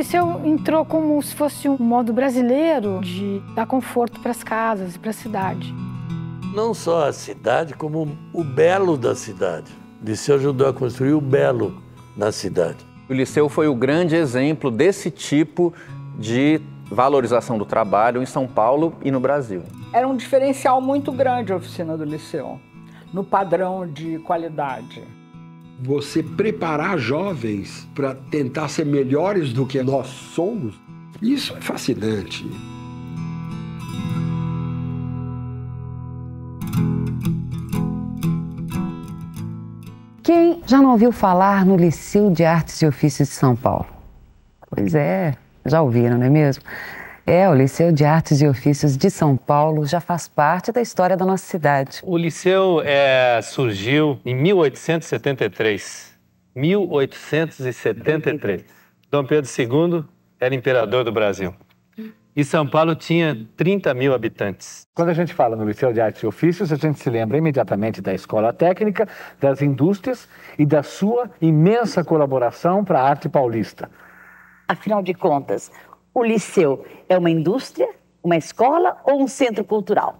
Liceu entrou como se fosse um modo brasileiro de dar conforto para as casas e para a cidade. Não só a cidade, como o belo da cidade. O Liceu ajudou a construir o belo na cidade. O Liceu foi o grande exemplo desse tipo de valorização do trabalho em São Paulo e no Brasil. Era um diferencial muito grande a oficina do Liceu, no padrão de qualidade. Você preparar jovens para tentar ser melhores do que nós somos, isso é fascinante. Quem já não ouviu falar no Liceu de Artes e Ofícios de São Paulo? Pois é, já ouviram, não é mesmo? O Liceu de Artes e Ofícios de São Paulo já faz parte da história da nossa cidade. O Liceu surgiu em 1873. 1873. Dom Pedro II era imperador do Brasil. E São Paulo tinha 30 mil habitantes. Quando a gente fala no Liceu de Artes e Ofícios, a gente se lembra imediatamente da escola técnica, das indústrias e da sua imensa colaboração para a arte paulista. Afinal de contas, o Liceu é uma indústria, uma escola ou um centro cultural?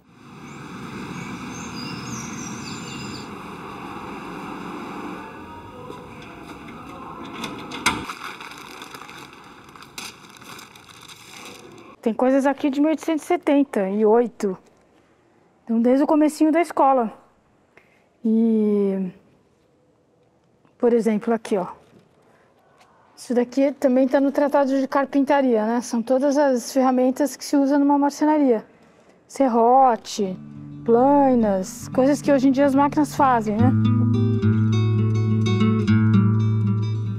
Tem coisas aqui de 1878, então desde o comecinho da escola. E, por exemplo, aqui, ó. Isso daqui também está no Tratado de Carpintaria, né? São todas as ferramentas que se usam numa marcenaria. Serrote, plainas, coisas que hoje em dia as máquinas fazem, né?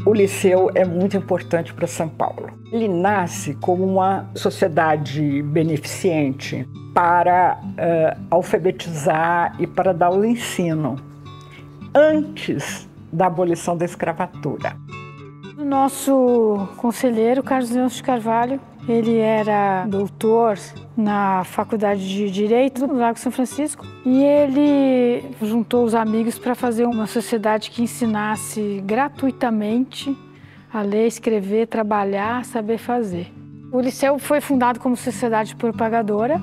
O Liceu é muito importante para São Paulo. Ele nasce como uma sociedade beneficente para alfabetizar e para dar o ensino, antes da abolição da escravatura. O nosso conselheiro, Carlos Leôncio de Carvalho, ele era doutor na Faculdade de Direito do Largo São Francisco e ele juntou os amigos para fazer uma sociedade que ensinasse gratuitamente a ler, escrever, trabalhar, saber fazer. O Liceu foi fundado como sociedade propagadora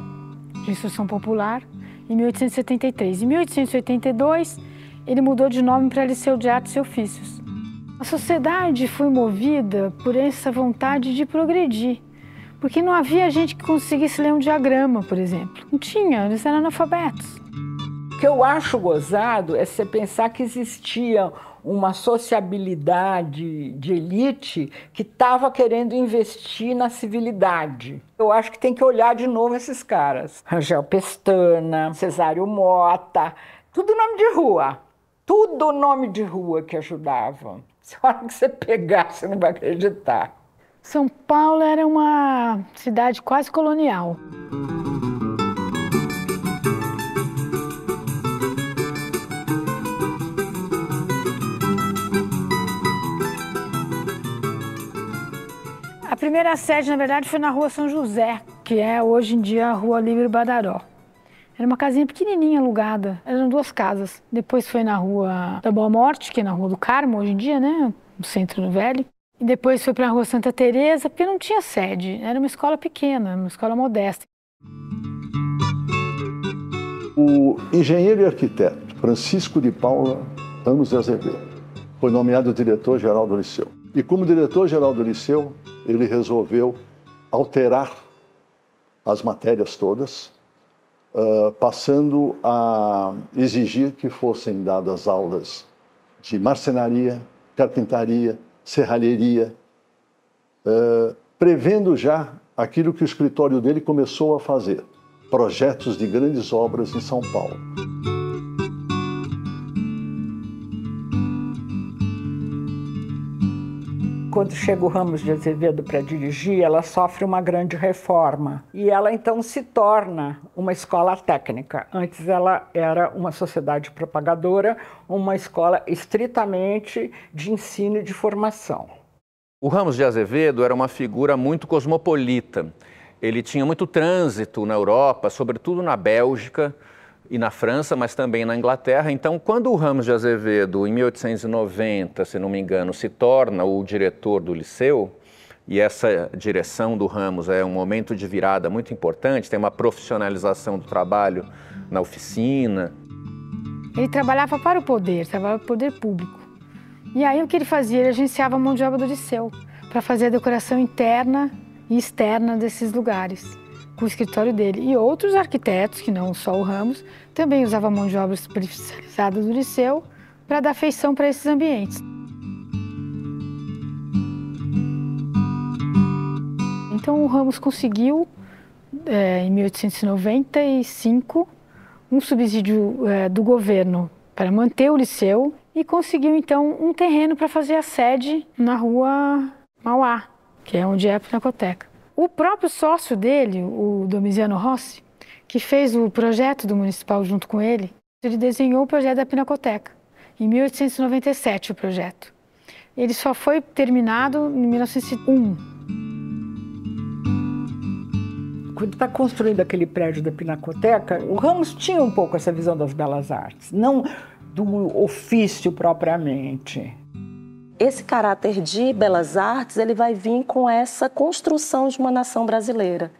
de instrução popular em 1873. Em 1882, ele mudou de nome para Liceu de Artes e Ofícios. A sociedade foi movida por essa vontade de progredir, porque não havia gente que conseguisse ler um diagrama, por exemplo. Não tinha, eles eram analfabetos. O que eu acho gozado é você pensar que existia uma sociabilidade de elite que estava querendo investir na civilidade. Eu acho que tem que olhar de novo esses caras. Rangel Pestana, Cesário Mota, tudo nome de rua. Tudo nome de rua que ajudava. Se a hora que você pegar, você não vai acreditar. São Paulo era uma cidade quase colonial. A primeira sede, na verdade, foi na Rua São José, que é hoje em dia a Rua Líbero Badaró. Era uma casinha pequenininha alugada, eram duas casas. Depois foi na Rua da Boa Morte, que é na Rua do Carmo hoje em dia, né, no centro do Velho. E depois foi para a Rua Santa Teresa, porque não tinha sede, era uma escola pequena, uma escola modesta. O engenheiro e arquiteto Francisco de Paula Ramos de Azevedo foi nomeado diretor-geral do Liceu. E como diretor-geral do Liceu, ele resolveu alterar as matérias todas, passando a exigir que fossem dadas aulas de marcenaria, carpintaria, serralheria, prevendo já aquilo que o escritório dele começou a fazer, projetos de grandes obras em São Paulo. Quando chega o Ramos de Azevedo para dirigir, ela sofre uma grande reforma. E ela, então, se torna uma escola técnica. Antes ela era uma sociedade propagadora, uma escola estritamente de ensino e de formação. O Ramos de Azevedo era uma figura muito cosmopolita. Ele tinha muito trânsito na Europa, sobretudo na Bélgica e na França, mas também na Inglaterra. Então, quando o Ramos de Azevedo, em 1890, se não me engano, se torna o diretor do Liceu, e essa direção do Ramos é um momento de virada muito importante, tem uma profissionalização do trabalho na oficina. Ele trabalhava para o poder, trabalhava para o poder público. E aí o que ele fazia? Ele agenciava a mão de obra do Liceu para fazer a decoração interna e externa desses lugares, com o escritório dele. E outros arquitetos, que não só o Ramos, também usavam mão de obra especializada do Liceu para dar feição para esses ambientes. Então o Ramos conseguiu, em 1895, um subsídio do governo para manter o Liceu e conseguiu então um terreno para fazer a sede na rua Mauá, que é onde é a Pinacoteca. O próprio sócio dele, o Domiziano Rossi, que fez o projeto do Municipal junto com ele desenhou o projeto da Pinacoteca, em 1897 o projeto. Ele só foi terminado em 1901. Quando está construindo aquele prédio da Pinacoteca, o Ramos tinha um pouco essa visão das belas artes, não do ofício propriamente. Esse caráter de belas artes, ele vai vir com essa construção de uma nação brasileira.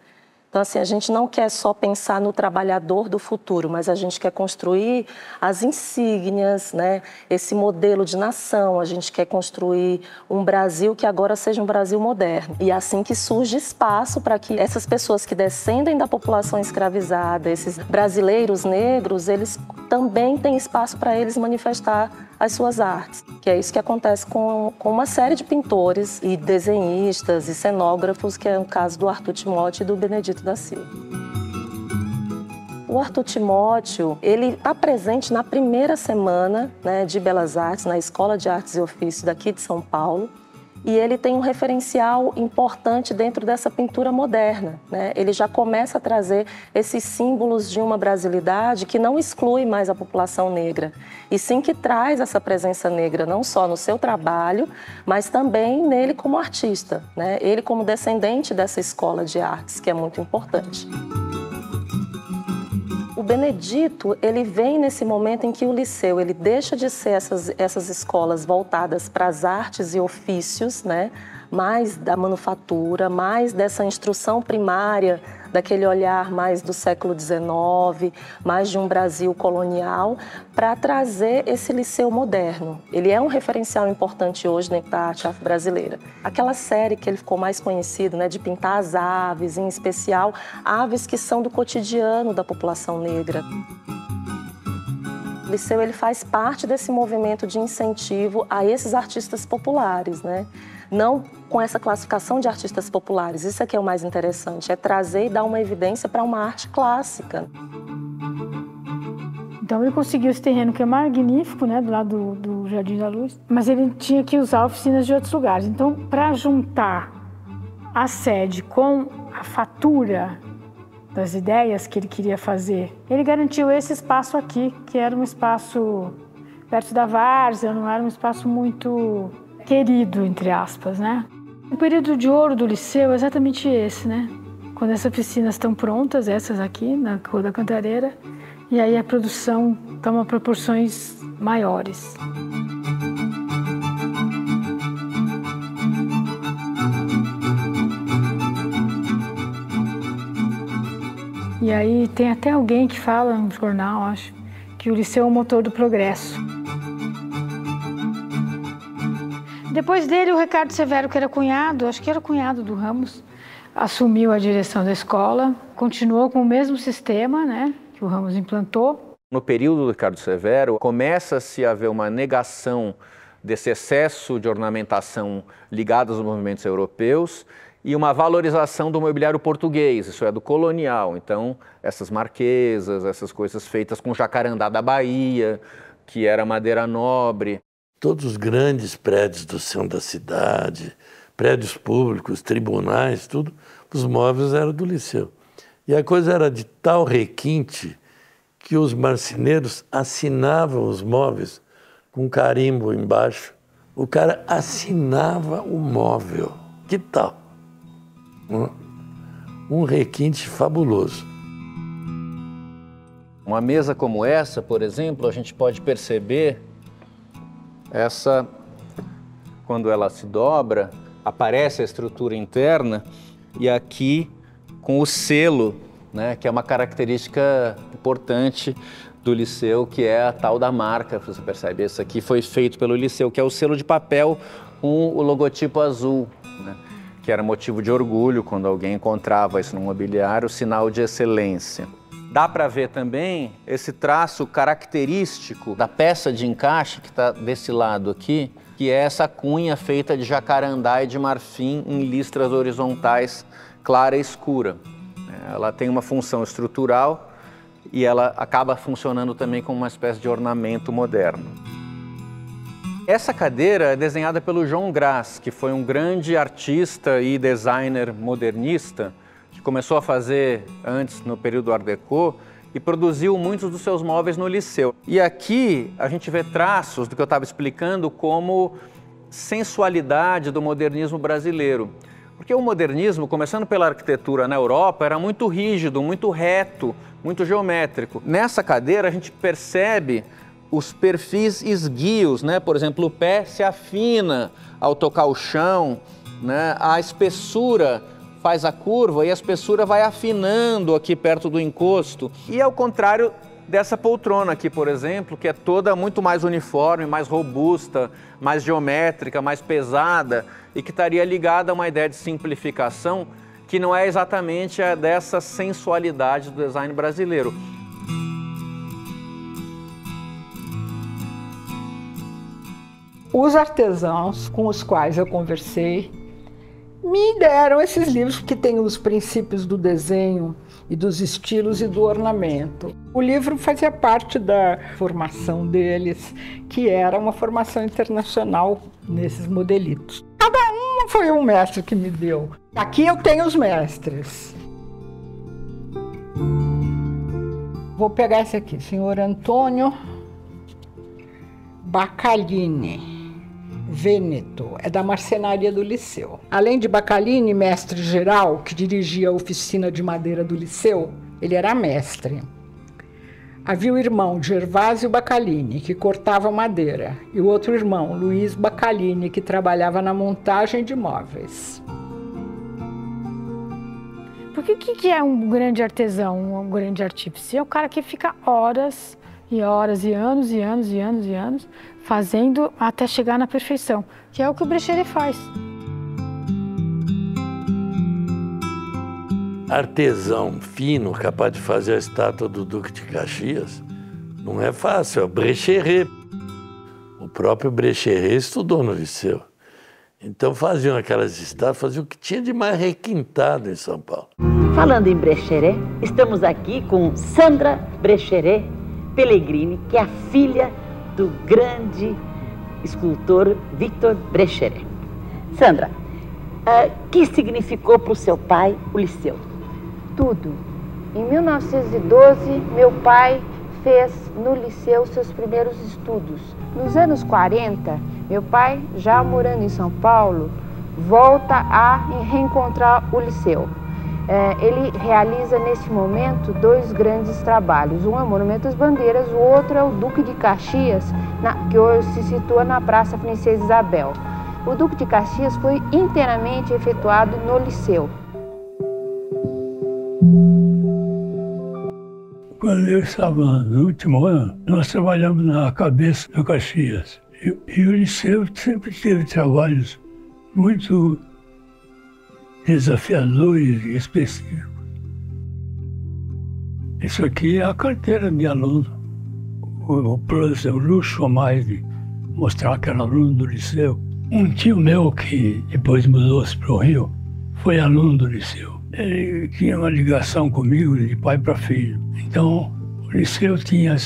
Então, assim, a gente não quer só pensar no trabalhador do futuro, mas a gente quer construir as insígnias, né? Esse modelo de nação, a gente quer construir um Brasil que agora seja um Brasil moderno. E assim que surge espaço para que essas pessoas que descendem da população escravizada, esses brasileiros negros, eles também têm espaço para eles manifestar as suas artes. Que é isso que acontece com uma série de pintores e desenhistas e cenógrafos, que é o caso do Arthur Timóteo e do Benedito da Silva. O Arthur Timóteo, ele está presente na primeira semana, né, de Belas Artes, na Escola de Artes e Ofícios daqui de São Paulo, e ele tem um referencial importante dentro dessa pintura moderna, né? Ele já começa a trazer esses símbolos de uma brasilidade que não exclui mais a população negra, e sim que traz essa presença negra não só no seu trabalho, mas também nele como artista, né? Ele como descendente dessa escola de artes, que é muito importante. O Benedito, ele vem nesse momento em que o Liceu, ele deixa de ser essas escolas voltadas para as artes e ofícios, né? Mais da manufatura, mais dessa instrução primária, daquele olhar mais do século XIX, mais de um Brasil colonial, para trazer esse Liceu moderno. Ele é um referencial importante hoje dentro da arte afro-brasileira. Aquela série que ele ficou mais conhecido, né, de pintar as aves, em especial aves que são do cotidiano da população negra. O Liceu, ele faz parte desse movimento de incentivo a esses artistas populares, né? Não com essa classificação de artistas populares, isso é que é o mais interessante, é trazer e dar uma evidência para uma arte clássica. Então ele conseguiu esse terreno que é magnífico, né, do lado do Jardim da Luz, mas ele tinha que usar oficinas de outros lugares. Então, para juntar a sede com a fatura das ideias que ele queria fazer, ele garantiu esse espaço aqui, que era um espaço perto da várzea, não era um espaço muito querido, entre aspas, né? O período de ouro do Liceu é exatamente esse, né? Quando essas oficinas estão prontas, essas aqui, na Rua da Cantareira, e aí a produção toma proporções maiores. E aí tem até alguém que fala no jornal, acho, que o Liceu é o motor do progresso. Depois dele, o Ricardo Severo, que era cunhado, acho que era cunhado do Ramos, assumiu a direção da escola, continuou com o mesmo sistema, né, que o Ramos implantou. No período do Ricardo Severo, começa-se a haver uma negação desse excesso de ornamentação ligada aos movimentos europeus e uma valorização do mobiliário português, isso é, do colonial. Então, essas marquesas, essas coisas feitas com jacarandá da Bahia, que era madeira nobre. Todos os grandes prédios do centro da cidade, prédios públicos, tribunais, tudo, os móveis eram do Liceu. E a coisa era de tal requinte que os marceneiros assinavam os móveis com carimbo embaixo. O cara assinava o móvel. Que tal? Um requinte fabuloso. Uma mesa como essa, por exemplo, a gente pode perceber essa, quando ela se dobra, aparece a estrutura interna, e aqui com o selo, né, que é uma característica importante do Liceu, que é a tal da marca, você percebe, esse aqui foi feito pelo Liceu, que é o selo de papel com o logotipo azul, né, que era motivo de orgulho quando alguém encontrava isso no mobiliário, sinal de excelência. Dá para ver também esse traço característico da peça de encaixe que está desse lado aqui, que é essa cunha feita de jacarandá e de marfim em listras horizontais clara e escura. Ela tem uma função estrutural e ela acaba funcionando também como uma espécie de ornamento moderno. Essa cadeira é desenhada pelo João Graz, que foi um grande artista e designer modernista, que começou a fazer antes no período Art Deco e produziu muitos dos seus móveis no Liceu. E aqui a gente vê traços do que eu estava explicando como sensualidade do modernismo brasileiro. Porque o modernismo, começando pela arquitetura na Europa, era muito rígido, muito reto, muito geométrico. Nessa cadeira a gente percebe os perfis esguios, né? Por exemplo, o pé se afina ao tocar o chão, né? A espessura faz a curva e a espessura vai afinando aqui perto do encosto. E ao contrário dessa poltrona aqui, por exemplo, que é toda muito mais uniforme, mais robusta, mais geométrica, mais pesada e que estaria ligada a uma ideia de simplificação que não é exatamente a dessa sensualidade do design brasileiro. Os artesãos com os quais eu conversei me deram esses livros que têm os princípios do desenho e dos estilos e do ornamento. O livro fazia parte da formação deles, que era uma formação internacional nesses modelitos. Cada um foi um mestre que me deu. Aqui eu tenho os mestres. Vou pegar esse aqui, senhor Antônio Bacalini. Vêneto, é da marcenaria do Liceu. Além de Bacalini, mestre geral, que dirigia a oficina de madeira do Liceu, ele era mestre. Havia o irmão Gervásio Bacalini, que cortava madeira, e o outro irmão, Luiz Bacalini, que trabalhava na montagem de móveis. Porque o que é um grande artesão, um grande artífice? É o cara que fica horas e horas e anos e anos e anos e anos fazendo até chegar na perfeição, que é o que o Brecheret faz. Artesão fino, capaz de fazer a estátua do Duque de Caxias, não é fácil, é o Brecheret. O próprio Brecheret estudou no Liceu. Então faziam aquelas estátuas, faziam o que tinha de mais requintado em São Paulo. Falando em Brecheret, estamos aqui com Sandra Brecheret Pellegrini, que é a filha do grande escultor Victor Brecheret. Sandra, que significou para o seu pai o Liceu? Tudo. Em 1912, meu pai fez no Liceu seus primeiros estudos. Nos anos 40, meu pai, já morando em São Paulo, volta a reencontrar o Liceu. Ele realiza nesse momento dois grandes trabalhos. Um é o Monumento às Bandeiras, o outro é o Duque de Caxias, que hoje se situa na Praça Princesa Isabel. O Duque de Caxias foi inteiramente efetuado no Liceu. Quando eu estava no último ano, nós trabalhamos na cabeça do Caxias. E o Liceu sempre teve trabalhos muito desafiadores e específicos. Isso aqui é a carteira de aluno. O luxo a mais de mostrar que era aluno do Liceu. Um tio meu que depois mudou-se para o Rio foi aluno do Liceu. Ele tinha uma ligação comigo de pai para filho. Então, o Liceu tinha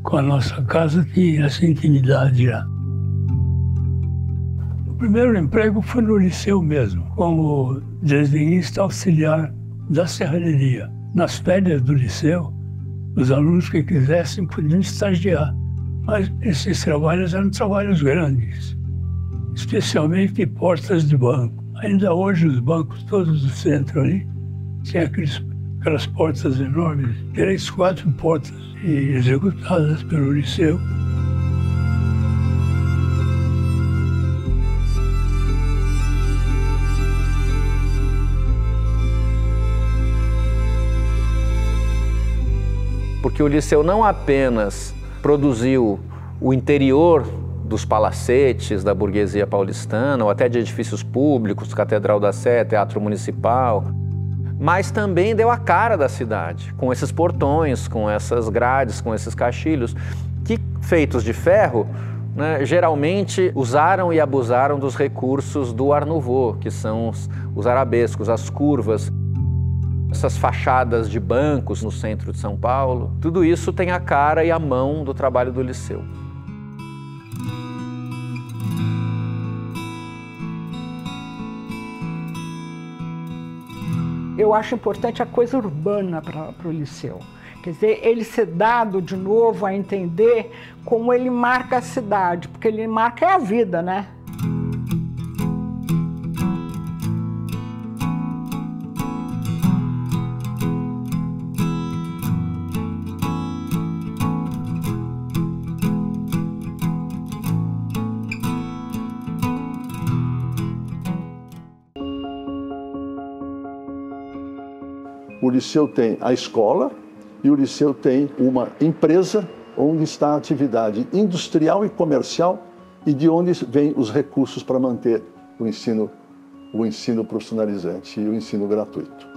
com a nossa casa, tinha essa intimidade já. O primeiro emprego foi no Liceu mesmo, como desenhista auxiliar da serralheria. Nas férias do Liceu, os alunos que quisessem podiam estagiar. Mas esses trabalhos eram trabalhos grandes, especialmente portas de banco. Ainda hoje os bancos todos do centro ali, tinha aquelas portas enormes, 3, 4 portas, e executadas pelo Liceu. porque o Liceu não apenas produziu o interior dos palacetes da burguesia paulistana, ou até de edifícios públicos, Catedral da Sé, Teatro Municipal, mas também deu a cara da cidade, com esses portões, com essas grades, com esses caixilhos, que, feitos de ferro, né, geralmente usaram e abusaram dos recursos do Art Nouveau, que são os arabescos, as curvas, essas fachadas de bancos no centro de São Paulo. Tudo isso tem a cara e a mão do trabalho do Liceu. Eu acho importante a coisa urbana para o Liceu. Quer dizer, ele ser dado de novo a entender como ele marca a cidade, porque ele marca a vida, né? O Liceu tem a escola e o Liceu tem uma empresa onde está a atividade industrial e comercial e de onde vêm os recursos para manter o ensino profissionalizante e o ensino gratuito.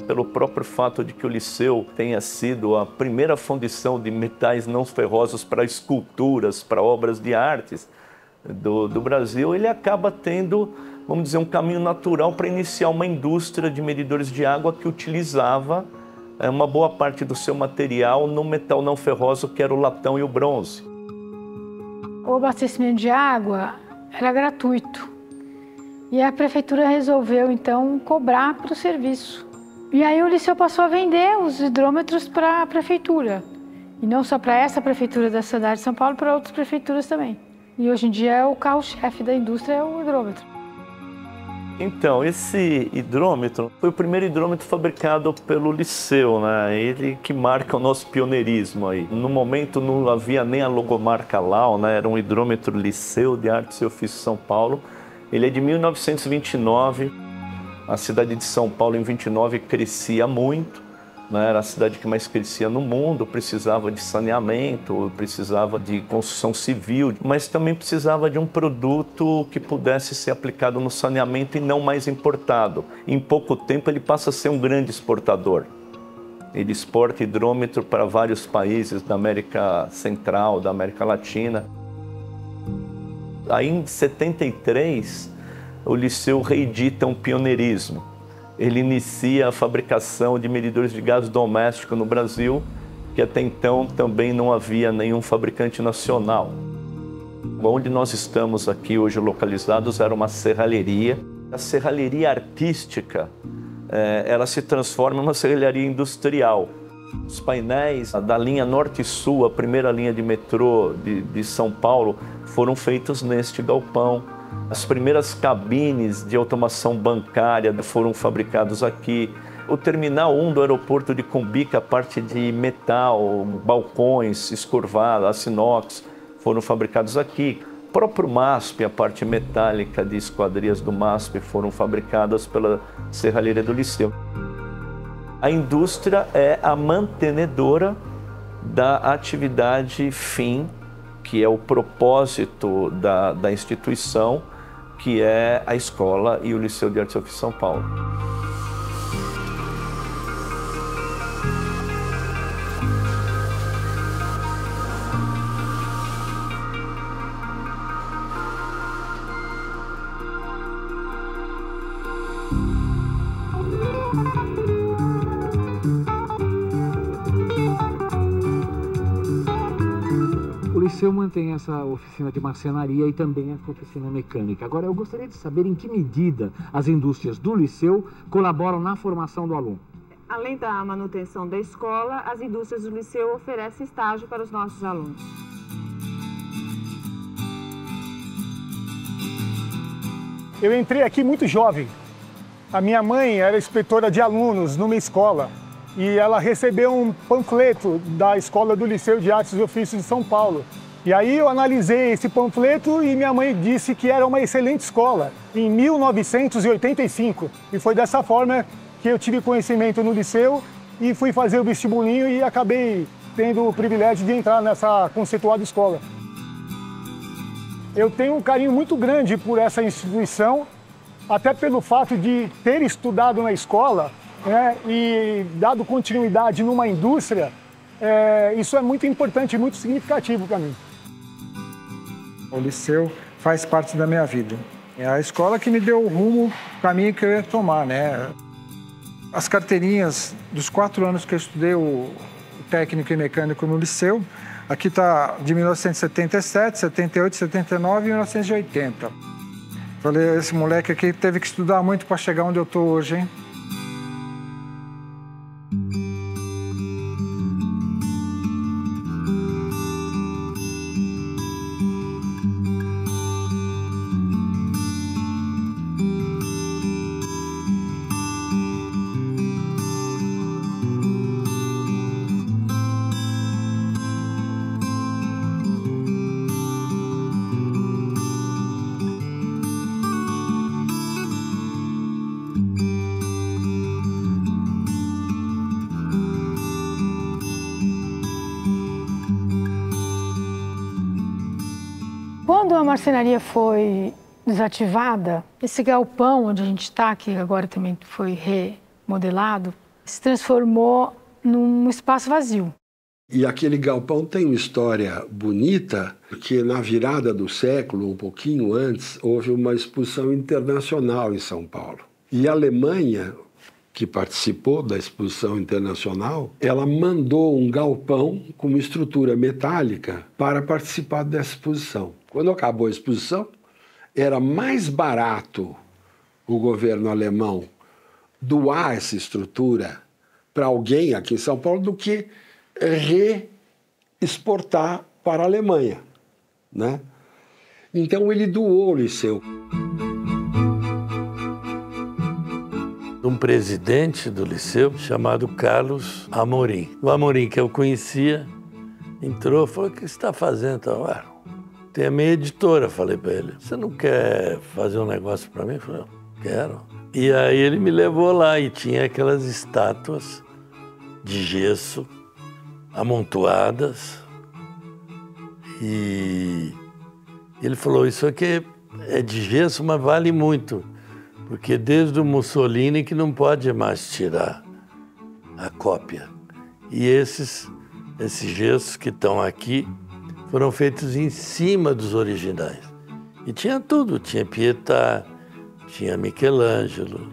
Pelo próprio fato de que o Liceu tenha sido a primeira fundição de metais não ferrosos para esculturas, para obras de artes do Brasil, ele acaba tendo, vamos dizer, um caminho natural para iniciar uma indústria de medidores de água que utilizava uma boa parte do seu material no metal não ferroso, que era o latão e o bronze. O abastecimento de água era gratuito e a prefeitura resolveu, então, cobrar para o serviço. E aí o Liceu passou a vender os hidrômetros para a prefeitura. E não só para essa prefeitura da cidade de São Paulo, para outras prefeituras também. E hoje em dia é o carro-chefe da indústria, é o hidrômetro. Então, esse hidrômetro foi o primeiro hidrômetro fabricado pelo Liceu, né? Ele que marca o nosso pioneirismo aí. No momento não havia nem a logomarca Lau, né? Era um hidrômetro Liceu de Artes e Ofícios São Paulo. Ele é de 1929. A cidade de São Paulo em 29 crescia muito, né? Era a cidade que mais crescia no mundo, precisava de saneamento, precisava de construção civil, mas também precisava de um produto que pudesse ser aplicado no saneamento e não mais importado. Em pouco tempo ele passa a ser um grande exportador. Ele exporta hidrômetro para vários países da América Central, da América Latina. Aí em 73, o Liceu reedita um pioneirismo. Ele inicia a fabricação de medidores de gás doméstico no Brasil, que até então também não havia nenhum fabricante nacional. Onde nós estamos aqui hoje localizados era uma serralheria. A serralheria artística, ela se transforma em uma serralheria industrial. Os painéis da linha Norte e Sul, a primeira linha de metrô de São Paulo, foram feitos neste galpão. As primeiras cabines de automação bancária foram fabricadas aqui. O Terminal 1 do aeroporto de Cumbica, a parte de metal, balcões escurvados, aço inox, foram fabricados aqui. O próprio MASP, a parte metálica de esquadrias do MASP, foram fabricadas pela serralheria do Liceu. A indústria é a mantenedora da atividade fim, que é o propósito da instituição, que é a escola e o Liceu de Artes e Ofícios São Paulo. O Liceu mantém essa oficina de marcenaria e também essa oficina mecânica. Agora, eu gostaria de saber em que medida as indústrias do Liceu colaboram na formação do aluno. Além da manutenção da escola, as indústrias do Liceu oferecem estágio para os nossos alunos. Eu entrei aqui muito jovem. A minha mãe era inspetora de alunos numa escola e ela recebeu um panfleto da Escola do Liceu de Artes e Ofícios de São Paulo. E aí eu analisei esse panfleto e minha mãe disse que era uma excelente escola, em 1985. E foi dessa forma que eu tive conhecimento no liceu e fui fazer o vestibulinho e acabei tendo o privilégio de entrar nessa conceituada escola. Eu tenho um carinho muito grande por essa instituição, até pelo fato de ter estudado na escola, né, e dado continuidade numa indústria. Isso é muito importante e muito significativo para mim. O liceu faz parte da minha vida. É a escola que me deu o rumo, o caminho que eu ia tomar, né? As carteirinhas dos 4 anos que eu estudei o técnico e mecânico no liceu, aqui está de 1977, 78, 79 e 1980. Falei, esse moleque aqui teve que estudar muito para chegar onde eu estou hoje, hein? Quando a marcenaria foi desativada, esse galpão onde a gente está, que agora também foi remodelado, se transformou num espaço vazio. E aquele galpão tem uma história bonita, porque na virada do século, um pouquinho antes, houve uma exposição internacional em São Paulo. E a Alemanha, que participou da exposição internacional, ela mandou um galpão com uma estrutura metálica para participar dessa exposição. Quando acabou a exposição, era mais barato o governo alemão doar essa estrutura para alguém aqui em São Paulo do que reexportar para a Alemanha, né? Então ele doou o liceu. Um presidente do liceu chamado Carlos Amorim. O Amorim, que eu conhecia, entrou e falou: o que você está fazendo? Então, tem a minha editora, falei para ele. Você não quer fazer um negócio para mim? Eu falei: quero. E aí ele me levou lá e tinha aquelas estátuas de gesso amontoadas. E ele falou: isso aqui é de gesso, mas vale muito. Porque desde o Mussolini que não pode mais tirar a cópia. E esses gessos que estão aqui foram feitos em cima dos originais. E tinha tudo, tinha Pietà, tinha Michelangelo,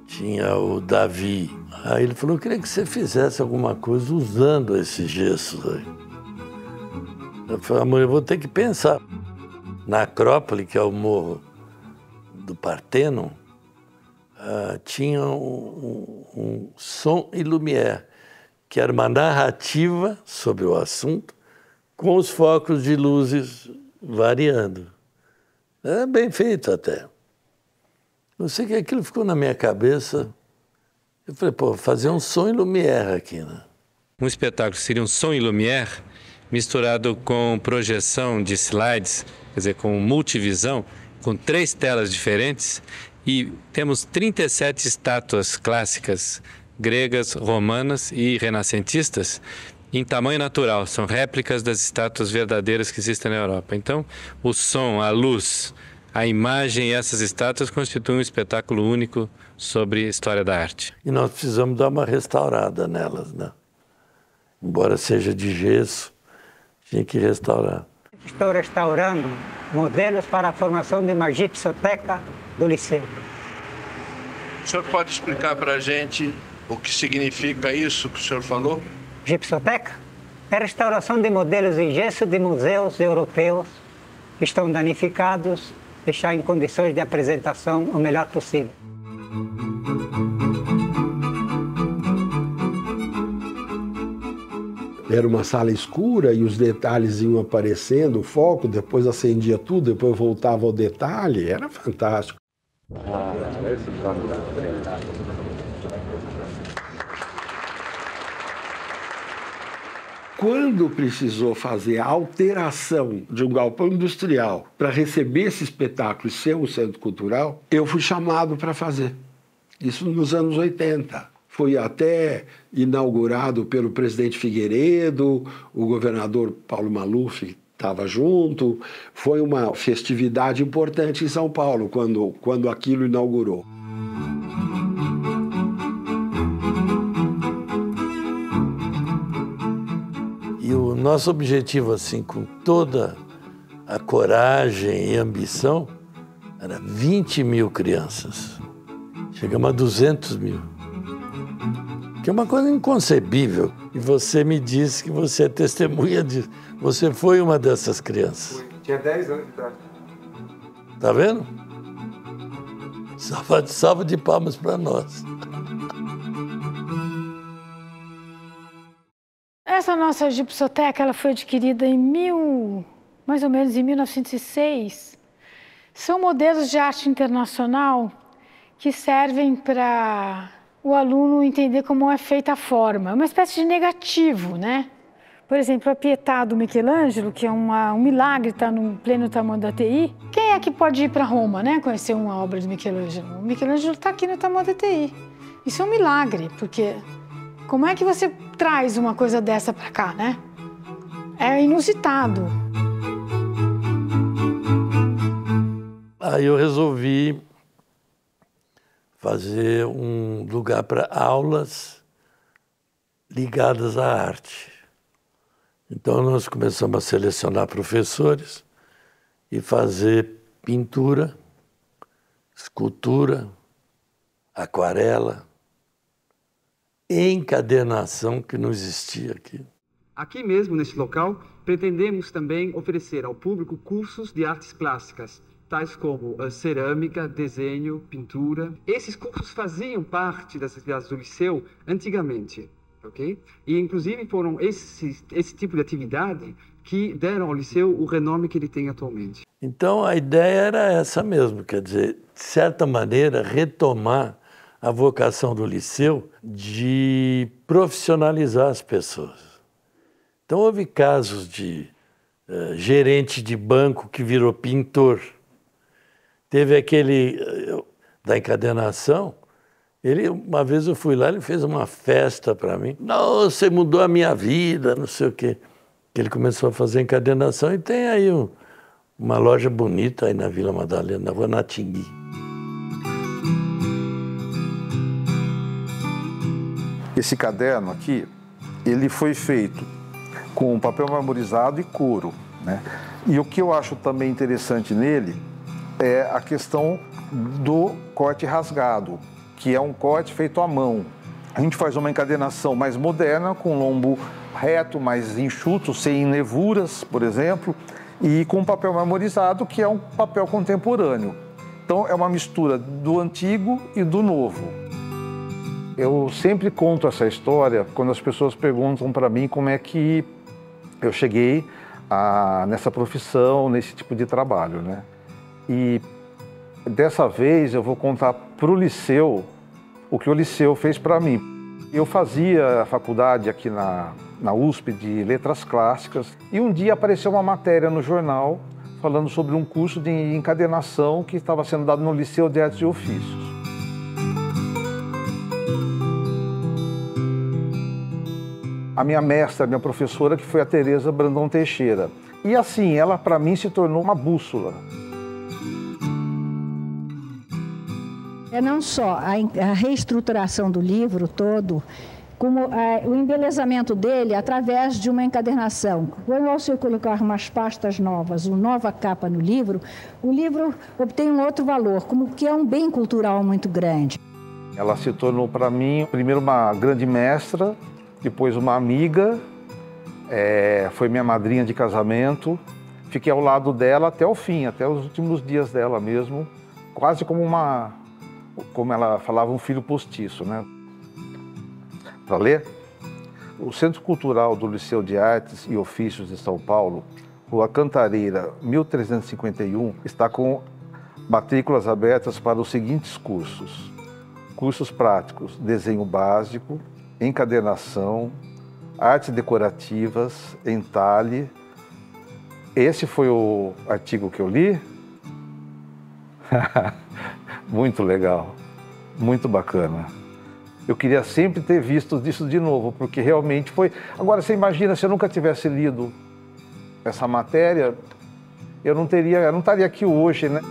tinha o Davi. Aí ele falou: eu queria que você fizesse alguma coisa usando esses gessos aí. Eu falei: amor, eu vou ter que pensar. Na Acrópole, que é o morro do Partenon, tinha um som e lumière, que era uma narrativa sobre o assunto, com os focos de luzes variando. Era bem feito até. Eu sei que aquilo ficou na minha cabeça. Eu falei: pô, vou fazer um som e lumière aqui, né? Um espetáculo seria um som e lumière misturado com projeção de slides, quer dizer, com multivisão, com 3 telas diferentes, e temos 37 estátuas clássicas, gregas, romanas e renascentistas, em tamanho natural. São réplicas das estátuas verdadeiras que existem na Europa. Então, o som, a luz, a imagem e essas estátuas constituem um espetáculo único sobre a história da arte. E nós precisamos dar uma restaurada nelas, né? Embora seja de gesso, tinha que restaurar. Estou restaurando modelos para a formação de uma gipsoteca do liceu. O senhor pode explicar para a gente o que significa isso que o senhor falou? Gipsoteca é a restauração de modelos em gesso de museus europeus que estão danificados, deixar em condições de apresentação o melhor possível. Era uma sala escura e os detalhes iam aparecendo, o foco, depois acendia tudo, depois voltava ao detalhe, era fantástico. Quando precisou fazer a alteração de um galpão industrial para receber esse espetáculo e ser um centro cultural, eu fui chamado para fazer. Isso nos anos 80. Foi até inaugurado pelo presidente Figueiredo, o governador Paulo Maluf estava junto. Foi uma festividade importante em São Paulo quando aquilo inaugurou. E o nosso objetivo, assim, com toda a coragem e ambição, era 20 mil crianças. Chegamos a 200 mil. Que é uma coisa inconcebível. E você me disse que você é testemunha disso. Você foi uma dessas crianças. Tinha 10 anos de idade. Tá vendo? Salva de palmas para nós. Essa nossa gipsoteca, ela foi adquirida mais ou menos em 1906. São modelos de arte internacional que servem para o aluno entender como é feita a forma. É uma espécie de negativo, né? Por exemplo, a Pietà do Michelangelo, que é um milagre, está no pleno tamanho da TI. Quem é que pode ir para Roma, né, conhecer uma obra do Michelangelo? O Michelangelo está aqui no tamanho da TI. Isso é um milagre, porque como é que você traz uma coisa dessa para cá, né? É inusitado. Aí eu resolvi fazer um lugar para aulas ligadas à arte. Então nós começamos a selecionar professores e fazer pintura, escultura, aquarela, encadernação, que não existia aqui. Aqui mesmo, nesse local, pretendemos também oferecer ao público cursos de artes plásticas, tais como cerâmica, desenho, pintura. Esses cursos faziam parte das atividades do liceu antigamente, ok? E, inclusive, foram esse tipo de atividade que deram ao liceu o renome que ele tem atualmente. Então, a ideia era essa mesmo, quer dizer, de certa maneira, retomar a vocação do liceu de profissionalizar as pessoas. Então, houve casos de gerente de banco que virou pintor. Teve aquele da encadernação. Uma vez eu fui lá, ele fez uma festa para mim. Não, você mudou a minha vida, não sei o quê. Ele começou a fazer encadernação e tem aí uma loja bonita aí na Vila Madalena, na Rua Natingui. Esse caderno aqui, ele foi feito com papel marmorizado e couro, né? E o que eu acho também interessante nele é a questão do corte rasgado, que é um corte feito à mão. A gente faz uma encadernação mais moderna, com lombo reto, mais enxuto, sem nevuras, por exemplo, e com papel marmorizado, que é um papel contemporâneo. Então, é uma mistura do antigo e do novo. Eu sempre conto essa história quando as pessoas perguntam para mim como é que eu cheguei nessa profissão, nesse tipo de trabalho, né? E dessa vez eu vou contar para o liceu o que o liceu fez para mim. Eu fazia a faculdade aqui na USP de Letras Clássicas e um dia apareceu uma matéria no jornal falando sobre um curso de encadernação que estava sendo dado no Liceu de Artes e Ofícios. A minha mestra, minha professora, que foi a Tereza Brandão Teixeira. E assim, ela para mim se tornou uma bússola. É não só a reestruturação do livro todo, como o embelezamento dele através de uma encadernação. Quando você colocar umas pastas novas, uma nova capa no livro, o livro obtém um outro valor, como que é um bem cultural muito grande. Ela se tornou para mim, primeiro uma grande mestra, depois uma amiga, foi minha madrinha de casamento. Fiquei ao lado dela até o fim, até os últimos dias dela mesmo, quase como ela falava, um filho postiço, né? Para ler? O Centro Cultural do Liceu de Artes e Ofícios de São Paulo, Rua Cantareira, 1351, está com matrículas abertas para os seguintes cursos. Cursos práticos, desenho básico, encadernação, artes decorativas, entalhe. Esse foi o artigo que eu li? Muito legal, muito bacana. Eu queria sempre ter visto isso de novo, porque realmente foi... Agora, você imagina, se eu nunca tivesse lido essa matéria, eu não estaria aqui hoje, né?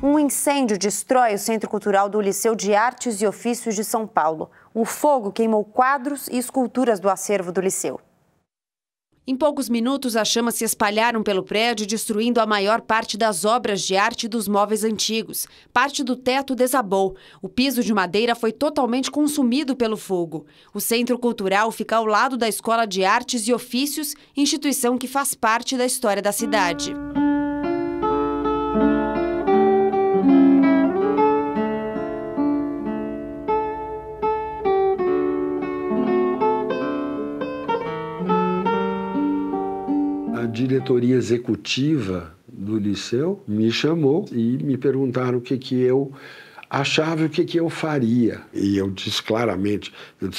Um incêndio destrói o Centro Cultural do Liceu de Artes e Ofícios de São Paulo. O fogo queimou quadros e esculturas do acervo do Liceu. Em poucos minutos, as chamas se espalharam pelo prédio, destruindo a maior parte das obras de arte e dos móveis antigos. Parte do teto desabou. O piso de madeira foi totalmente consumido pelo fogo. O Centro Cultural fica ao lado da Escola de Artes e Ofícios, instituição que faz parte da história da cidade. A diretoria executiva do Liceu me chamou e me perguntaram o que eu achava e o que eu faria. E eu disse claramente,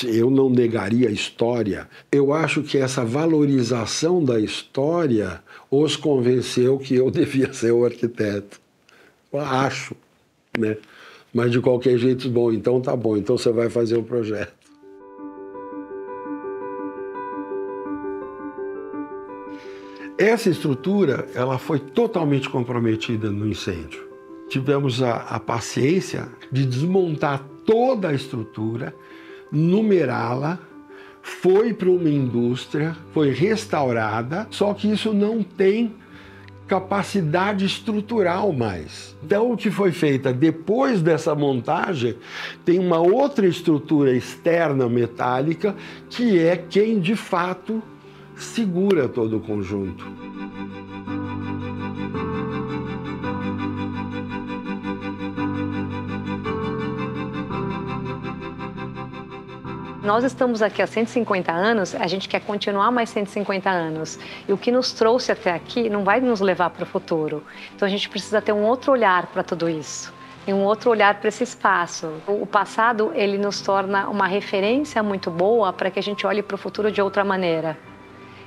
eu não negaria a história. Eu acho que essa valorização da história os convenceu que eu devia ser o arquiteto. Eu acho, né? Mas de qualquer jeito, bom, então tá bom, então você vai fazer o projeto. Essa estrutura, ela foi totalmente comprometida no incêndio. Tivemos a paciência de desmontar toda a estrutura, numerá-la, foi para uma indústria, foi restaurada, só que isso não tem capacidade estrutural mais. Então, o que foi feita depois dessa montagem, tem uma outra estrutura externa metálica, que é quem, de fato, segura todo o conjunto. Nós estamos aqui há 150 anos, a gente quer continuar mais 150 anos. E o que nos trouxe até aqui não vai nos levar para o futuro. Então a gente precisa ter um outro olhar para tudo isso. E um outro olhar para esse espaço. O passado, ele nos torna uma referência muito boa para que a gente olhe para o futuro de outra maneira.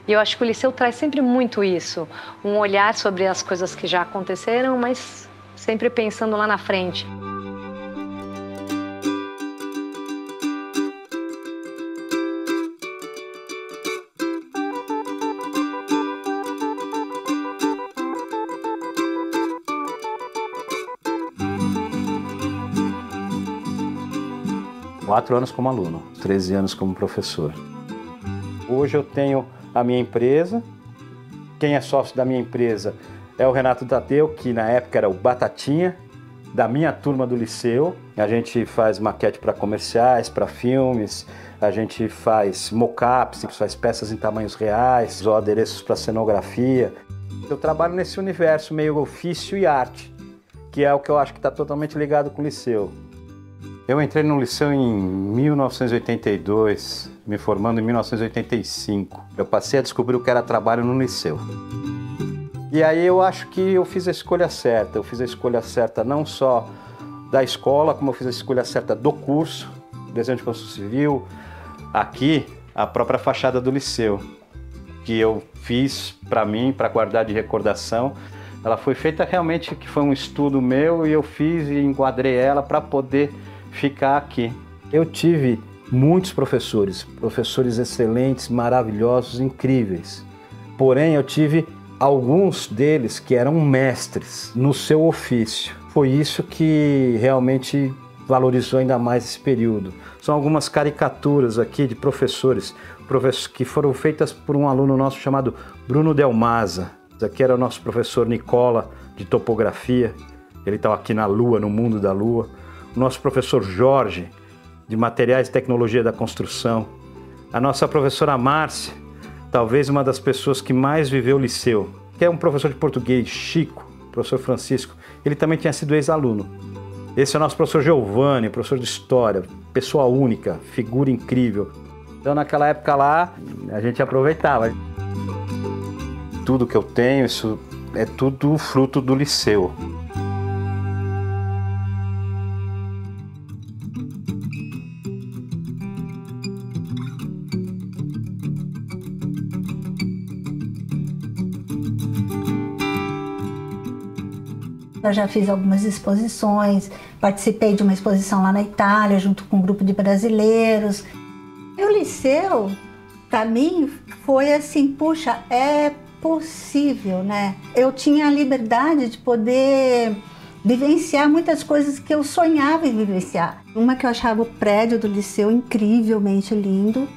E eu acho que o Liceu traz sempre muito isso, um olhar sobre as coisas que já aconteceram, mas sempre pensando lá na frente. Quatro anos como aluno, 13 anos como professor. Hoje eu tenho a minha empresa. Quem é sócio da minha empresa é o Renato Tadeu, que na época era o Batatinha, da minha turma do Liceu. A gente faz maquete para comerciais, para filmes, a gente faz mock-ups, faz peças em tamanhos reais, ou adereços para cenografia. Eu trabalho nesse universo meio ofício e arte, que é o que eu acho que está totalmente ligado com o Liceu. Eu entrei no Liceu em 1982, me formando em 1985. Eu passei a descobrir o que era trabalho no Liceu. E aí eu acho que eu fiz a escolha certa. Eu fiz a escolha certa não só da escola, como eu fiz a escolha certa do curso, desenho de construção civil, aqui, a própria fachada do Liceu, que eu fiz para mim, para guardar de recordação. Ela foi feita realmente, que foi um estudo meu, e eu fiz e enquadrei ela para poder ficar aqui. Eu tive muitos professores excelentes, maravilhosos, incríveis. Porém, eu tive alguns deles que eram mestres no seu ofício. Foi isso que realmente valorizou ainda mais esse período. São algumas caricaturas aqui de professores que foram feitas por um aluno nosso chamado Bruno Delmaza. Aqui era o nosso professor Nicola, de topografia. Ele estava aqui na Lua, no mundo da Lua. O nosso professor Jorge, de materiais e tecnologia da construção. A nossa professora Márcia, talvez uma das pessoas que mais viveu o Liceu, que é um professor de português, Chico, professor Francisco. Ele também tinha sido ex-aluno. Esse é o nosso professor Giovanni, professor de História, pessoa única, figura incrível. Então, naquela época lá, a gente aproveitava. Tudo que eu tenho, isso é tudo fruto do Liceu. Eu já fiz algumas exposições, participei de uma exposição lá na Itália, junto com um grupo de brasileiros. E o liceu, para mim, foi assim, puxa, é possível, né? Eu tinha a liberdade de poder vivenciar muitas coisas que eu sonhava em vivenciar. Uma que eu achava o prédio do liceu incrivelmente lindo.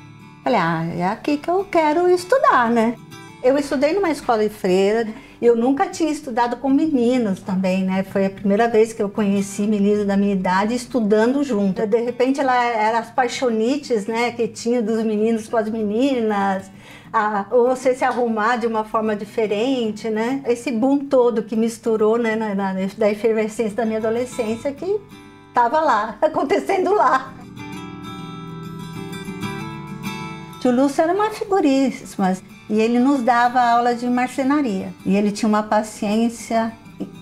Falei, é aqui que eu quero estudar, né? Eu estudei numa escola de freira, eu nunca tinha estudado com meninos também, né? Foi a primeira vez que eu conheci meninos da minha idade estudando junto. De repente, ela era as paixonites, né, que tinha dos meninos com as meninas, ou você se arrumar de uma forma diferente, né? Esse boom todo que misturou, né, da efervescência da minha adolescência, que estava lá, acontecendo lá. Tio Lúcio era uma figuríssima. E ele nos dava aula de marcenaria. E ele tinha uma paciência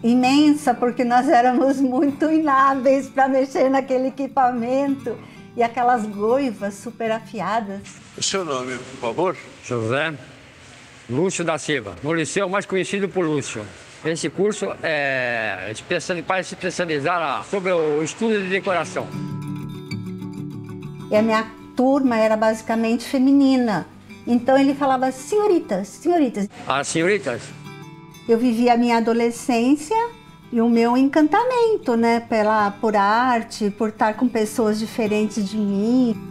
imensa, porque nós éramos muito inábeis para mexer naquele equipamento. E aquelas goivas super afiadas. O seu nome, por favor? José Lúcio da Silva, no liceu mais conhecido por Lúcio. Esse curso é para se especializar sobre o estudo de decoração. E a minha turma era basicamente feminina. Então ele falava, senhoritas, senhoritas. As senhoritas? Eu vivi a minha adolescência e o meu encantamento, né, por arte, por estar com pessoas diferentes de mim.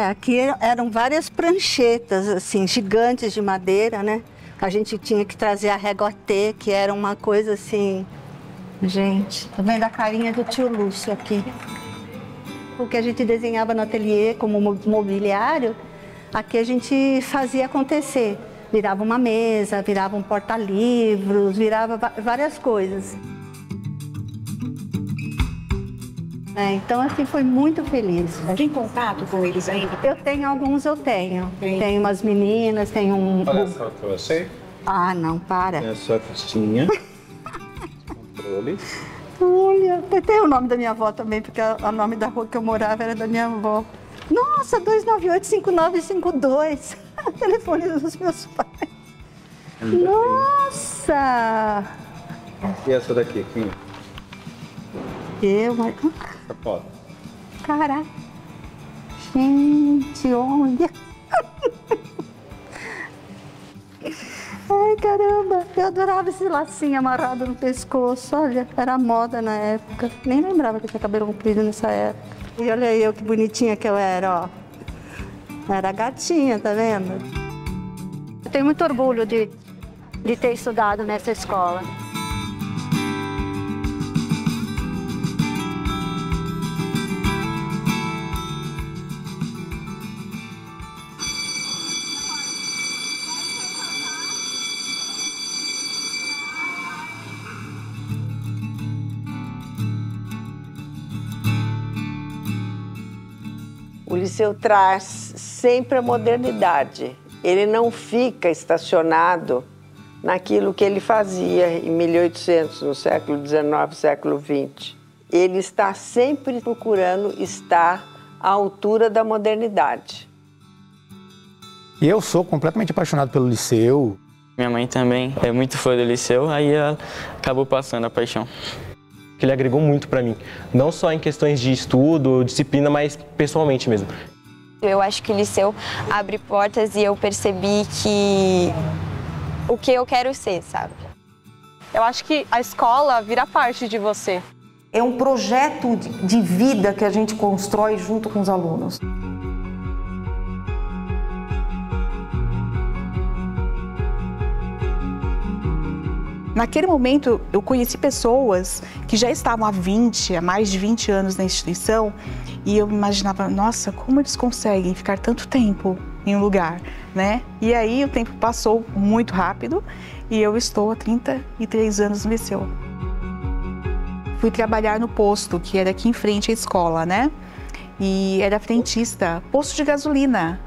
Aqui eram várias pranchetas, assim, gigantes de madeira, né? A gente tinha que trazer a régua T, que era uma coisa assim... Gente, tá vendo a carinha do tio Lúcio aqui? O que a gente desenhava no ateliê como mobiliário, aqui a gente fazia acontecer. Virava uma mesa, virava um porta-livros, virava várias coisas. Então, assim, foi muito feliz. Tem contato com eles ainda? Eu tenho alguns, eu tenho. Tenho umas meninas, tenho um... Olha só que eu sei. Ah, não, para. Essa caixinha. Controle. Olha, tem o nome da minha avó também, porque o nome da rua que eu morava era da minha avó. Nossa, 298-5952. Telefone dos meus pais. Nossa! E essa daqui, quem? Foto. Caraca. Gente, olha. Ai, caramba. Eu adorava esse lacinho amarrado no pescoço. Olha, era moda na época. Nem lembrava que eu tinha cabelo comprido nessa época. E olha eu, que bonitinha que eu era, ó. Era gatinha, tá vendo? Eu tenho muito orgulho de ter estudado nessa escola. O liceu traz sempre a modernidade. Ele não fica estacionado naquilo que ele fazia em 1800, no século XIX, século XX. Ele está sempre procurando estar à altura da modernidade. E eu sou completamente apaixonado pelo liceu. Minha mãe também é muito fã do liceu, aí ela acabou passando a paixão. Ele agregou muito para mim, não só em questões de estudo, disciplina, mas pessoalmente mesmo. Eu acho que o liceu abre portas e eu percebi que o que eu quero ser, sabe? Eu acho que a escola vira parte de você. É um projeto de vida que a gente constrói junto com os alunos. Naquele momento, eu conheci pessoas que já estavam há mais de 20 anos na instituição e eu imaginava, nossa, como eles conseguem ficar tanto tempo em um lugar, né? E aí o tempo passou muito rápido e eu estou há 33 anos no liceu. Fui trabalhar no posto, que era aqui em frente à escola, né? E era frentista, posto de gasolina.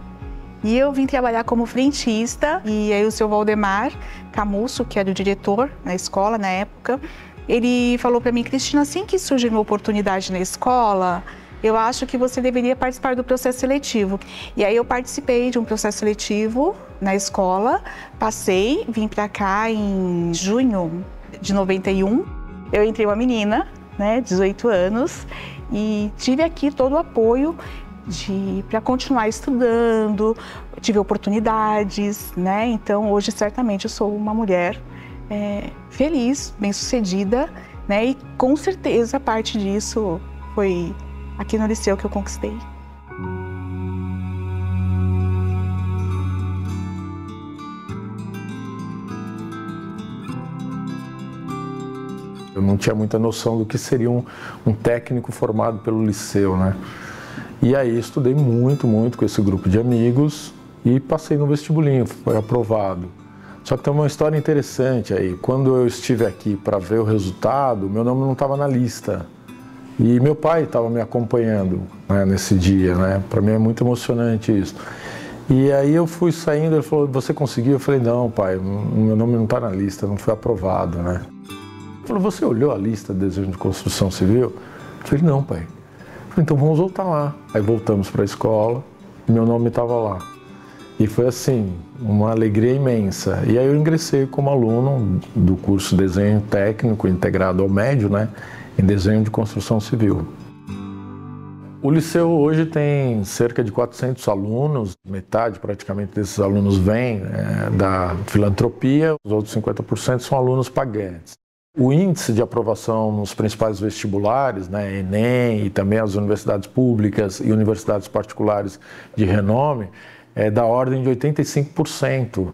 E eu vim trabalhar como frentista e aí o seu Valdemar Camusso, que era o diretor na escola na época, Ele falou para mim, Cristina, assim que surge uma oportunidade na escola, eu acho que você deveria participar do processo seletivo. E aí eu participei de um processo seletivo na escola, passei, vim para cá em junho de 91. Eu entrei uma menina, né, 18 anos, e tive aqui todo o apoio para continuar estudando, tive oportunidades, né? Então hoje certamente eu sou uma mulher feliz, bem-sucedida, né? E com certeza parte disso foi aqui no Liceu que eu conquistei. Eu não tinha muita noção do que seria um técnico formado pelo Liceu, né? E aí estudei muito com esse grupo de amigos e passei no vestibulinho, foi aprovado. Só que tem uma história interessante aí. Quando eu estive aqui para ver o resultado, meu nome não estava na lista. E meu pai estava me acompanhando, né, nesse dia, né? Para mim é muito emocionante isso. E aí eu fui saindo, ele falou, você conseguiu? Eu falei, não, pai, meu nome não está na lista, não foi aprovado, né? Ele falou, você olhou a lista de desejo de construção civil? Eu falei, não, pai. Eu falei, então vamos voltar lá. Aí voltamos para a escola e meu nome estava lá. E foi assim, uma alegria imensa. E aí eu ingressei como aluno do curso de Desenho Técnico integrado ao médio, né, em Desenho de Construção Civil. O Liceu hoje tem cerca de 400 alunos, metade praticamente desses alunos vem da filantropia, os outros 50% são alunos pagantes. O índice de aprovação nos principais vestibulares, né, Enem e também as universidades públicas e universidades particulares de renome, é da ordem de 85%.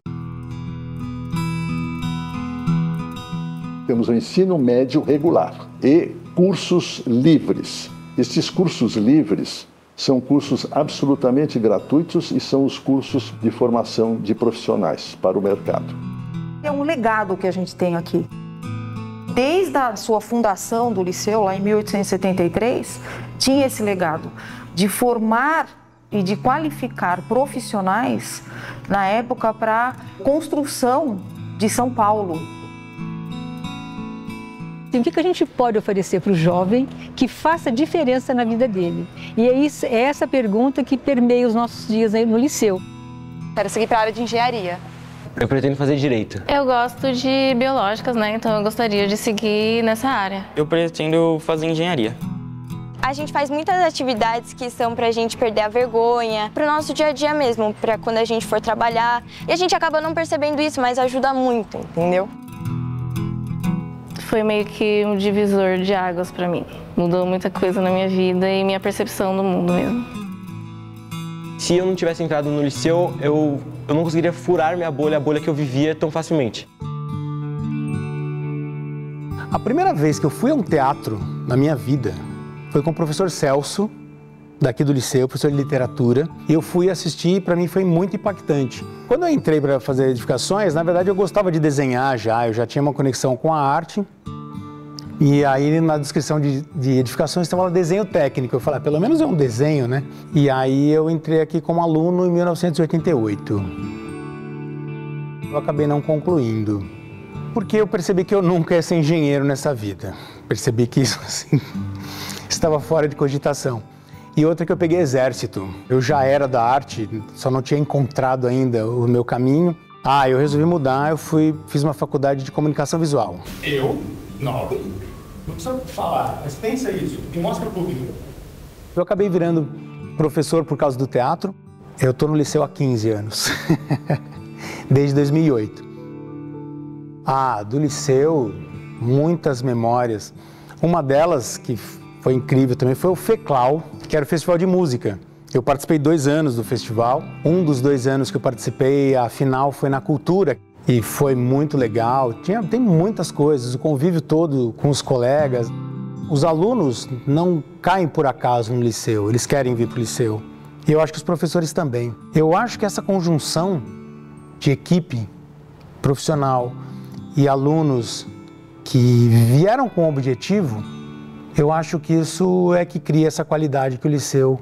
Temos o ensino médio regular e cursos livres. Estes cursos livres são cursos absolutamente gratuitos e são os cursos de formação de profissionais para o mercado. É um legado que a gente tem aqui. Desde a sua fundação do Liceu, lá em 1873, tinha esse legado de formar e de qualificar profissionais, na época, para a construção de São Paulo. O que a gente pode oferecer para o jovem que faça diferença na vida dele? E é essa pergunta que permeia os nossos dias aí no Liceu. Quero seguir para a área de engenharia. Eu pretendo fazer direito. Eu gosto de biológicas, né? Então eu gostaria de seguir nessa área. Eu pretendo fazer engenharia. A gente faz muitas atividades que são pra gente perder a vergonha, pro nosso dia a dia mesmo, pra quando a gente for trabalhar. E a gente acaba não percebendo isso, mas ajuda muito, entendeu? Foi meio que um divisor de águas pra mim. Mudou muita coisa na minha vida e minha percepção do mundo mesmo. Se eu não tivesse entrado no Liceu, eu não conseguiria furar a bolha que eu vivia tão facilmente. A primeira vez que eu fui a um teatro na minha vida foi com o professor Celso, daqui do Liceu, professor de literatura. E eu fui assistir e para mim foi muito impactante. Quando eu entrei para fazer edificações, na verdade eu gostava de desenhar eu já tinha uma conexão com a arte. E aí na descrição de edificações estava lá desenho técnico. Eu falei, pelo menos é um desenho, né? E aí eu entrei aqui como aluno em 1988. Eu acabei não concluindo, porque eu percebi que eu nunca ia ser engenheiro nessa vida. Percebi que isso, assim, estava fora de cogitação. E outra que eu peguei exército. Eu já era da arte, só não tinha encontrado ainda o meu caminho. Eu resolvi mudar, fiz uma faculdade de comunicação visual. Não precisa falar, mas pensa isso e mostra pro público. Eu acabei virando professor por causa do teatro. Eu estou no Liceu há 15 anos, desde 2008. Do Liceu, muitas memórias. Uma delas, que foi incrível também, foi o FECLAU, que era o Festival de Música. Eu participei 2 anos do festival. Um dos 2 anos que eu participei, a final foi na Cultura. E foi muito legal, tem muitas coisas, o convívio todo com os colegas. Os alunos não caem por acaso no Liceu, eles querem vir para o Liceu. E eu acho que os professores também. Eu acho que essa conjunção de equipe profissional e alunos que vieram com um objetivo, eu acho que isso é que cria essa qualidade que o Liceu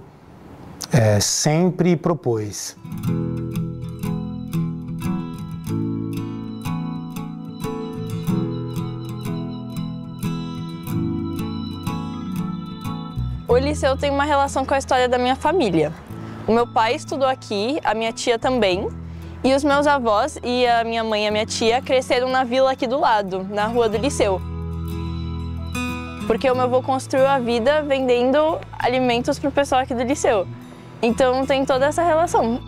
sempre propôs. O Liceu tem uma relação com a história da minha família. O meu pai estudou aqui, a minha tia também, e os meus avós e a minha mãe e a minha tia cresceram na vila aqui do lado, na rua do Liceu. Porque o meu avô construiu a vida vendendo alimentos para o pessoal aqui do Liceu. Então tem toda essa relação.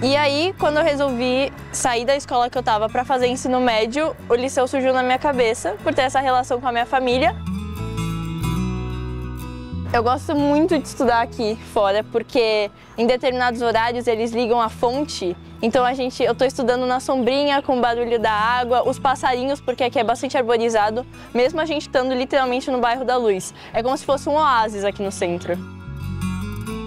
E aí, quando eu resolvi sair da escola que eu estava para fazer ensino médio, o Liceu surgiu na minha cabeça, por ter essa relação com a minha família. Eu gosto muito de estudar aqui fora, porque em determinados horários eles ligam a fonte. Então eu estou estudando na sombrinha, com o barulho da água, os passarinhos, porque aqui é bastante arborizado, mesmo a gente estando literalmente no bairro da Luz. É como se fosse um oásis aqui no centro.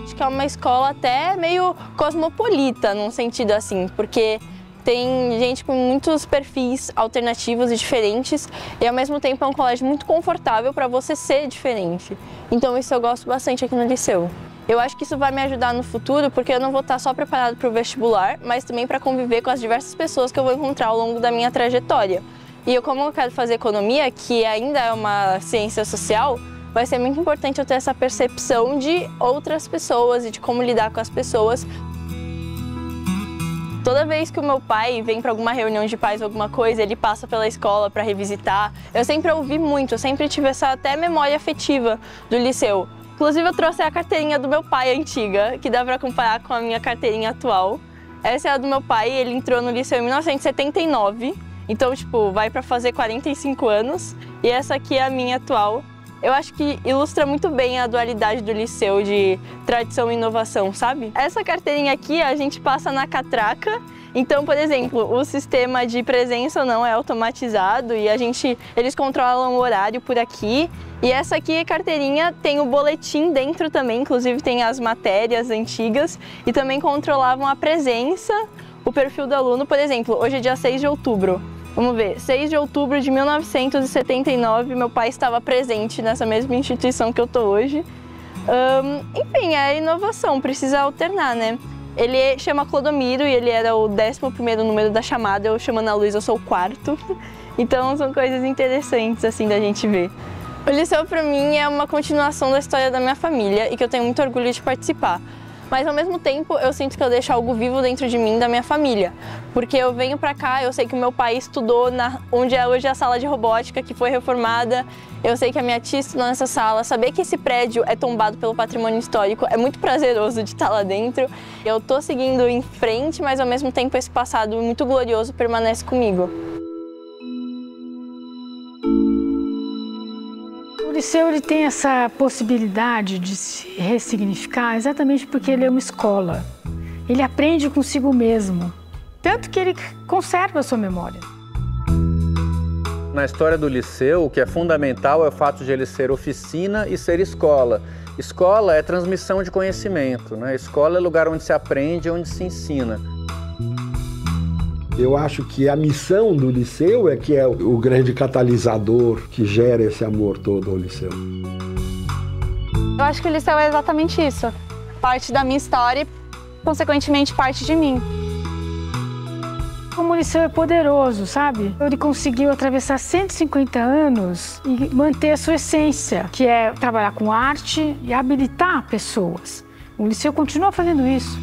Acho que é uma escola até meio cosmopolita, num sentido assim, porque tem gente com muitos perfis alternativos e diferentes e ao mesmo tempo é um colégio muito confortável para você ser diferente. Então isso eu gosto bastante aqui no Liceu. Eu acho que isso vai me ajudar no futuro porque eu não vou estar só preparado para o vestibular, mas também para conviver com as diversas pessoas que eu vou encontrar ao longo da minha trajetória. E como eu quero fazer economia, que ainda é uma ciência social, vai ser muito importante eu ter essa percepção de outras pessoas e de como lidar com as pessoas. Toda vez que o meu pai vem para alguma reunião de pais ou alguma coisa, ele passa pela escola para revisitar. Eu sempre ouvi muito, eu sempre tive essa até memória afetiva do Liceu. Inclusive eu trouxe a carteirinha do meu pai antiga, que dá para comparar com a minha carteirinha atual. Essa é a do meu pai, ele entrou no Liceu em 1979, então tipo, vai para fazer 45 anos. E essa aqui é a minha atual. Eu acho que ilustra muito bem a dualidade do Liceu de tradição e inovação, sabe? Essa carteirinha aqui a gente passa na catraca. Então, por exemplo, o sistema de presença ou não é automatizado e eles controlam o horário por aqui. E essa aqui, a carteirinha, tem o boletim dentro também, inclusive tem as matérias antigas e também controlavam a presença, o perfil do aluno. Por exemplo, hoje é dia 6 de outubro. Vamos ver, 6 de outubro de 1979, meu pai estava presente nessa mesma instituição que eu tô hoje. Enfim, é inovação, precisa alternar, né? Ele chama Clodomiro e ele era o 11º número da chamada, eu chamo Ana Luísa, eu sou o 4º. Então são coisas interessantes assim da gente ver. O Liceu para mim é uma continuação da história da minha família e que eu tenho muito orgulho de participar. Mas ao mesmo tempo eu sinto que eu deixo algo vivo dentro de mim, da minha família. Porque eu venho pra cá, eu sei que o meu pai estudou onde é hoje a sala de robótica, que foi reformada. Eu sei que a minha tia estudou nessa sala. Saber que esse prédio é tombado pelo patrimônio histórico é muito prazeroso de estar lá dentro. Eu tô seguindo em frente, mas ao mesmo tempo esse passado muito glorioso permanece comigo. O Liceu ele tem essa possibilidade de se ressignificar exatamente porque ele é uma escola. Ele aprende consigo mesmo, tanto que ele conserva a sua memória. Na história do Liceu, o que é fundamental é o fato de ele ser oficina e ser escola. Escola é transmissão de conhecimento, né? Escola é lugar onde se aprende, onde se ensina. Eu acho que a missão do Liceu é que é o grande catalisador que gera esse amor todo ao Liceu. Eu acho que o Liceu é exatamente isso. Parte da minha história e, consequentemente, parte de mim. Como o Liceu é poderoso, sabe? Ele conseguiu atravessar 150 anos e manter a sua essência, que é trabalhar com arte e habilitar pessoas. O Liceu continua fazendo isso.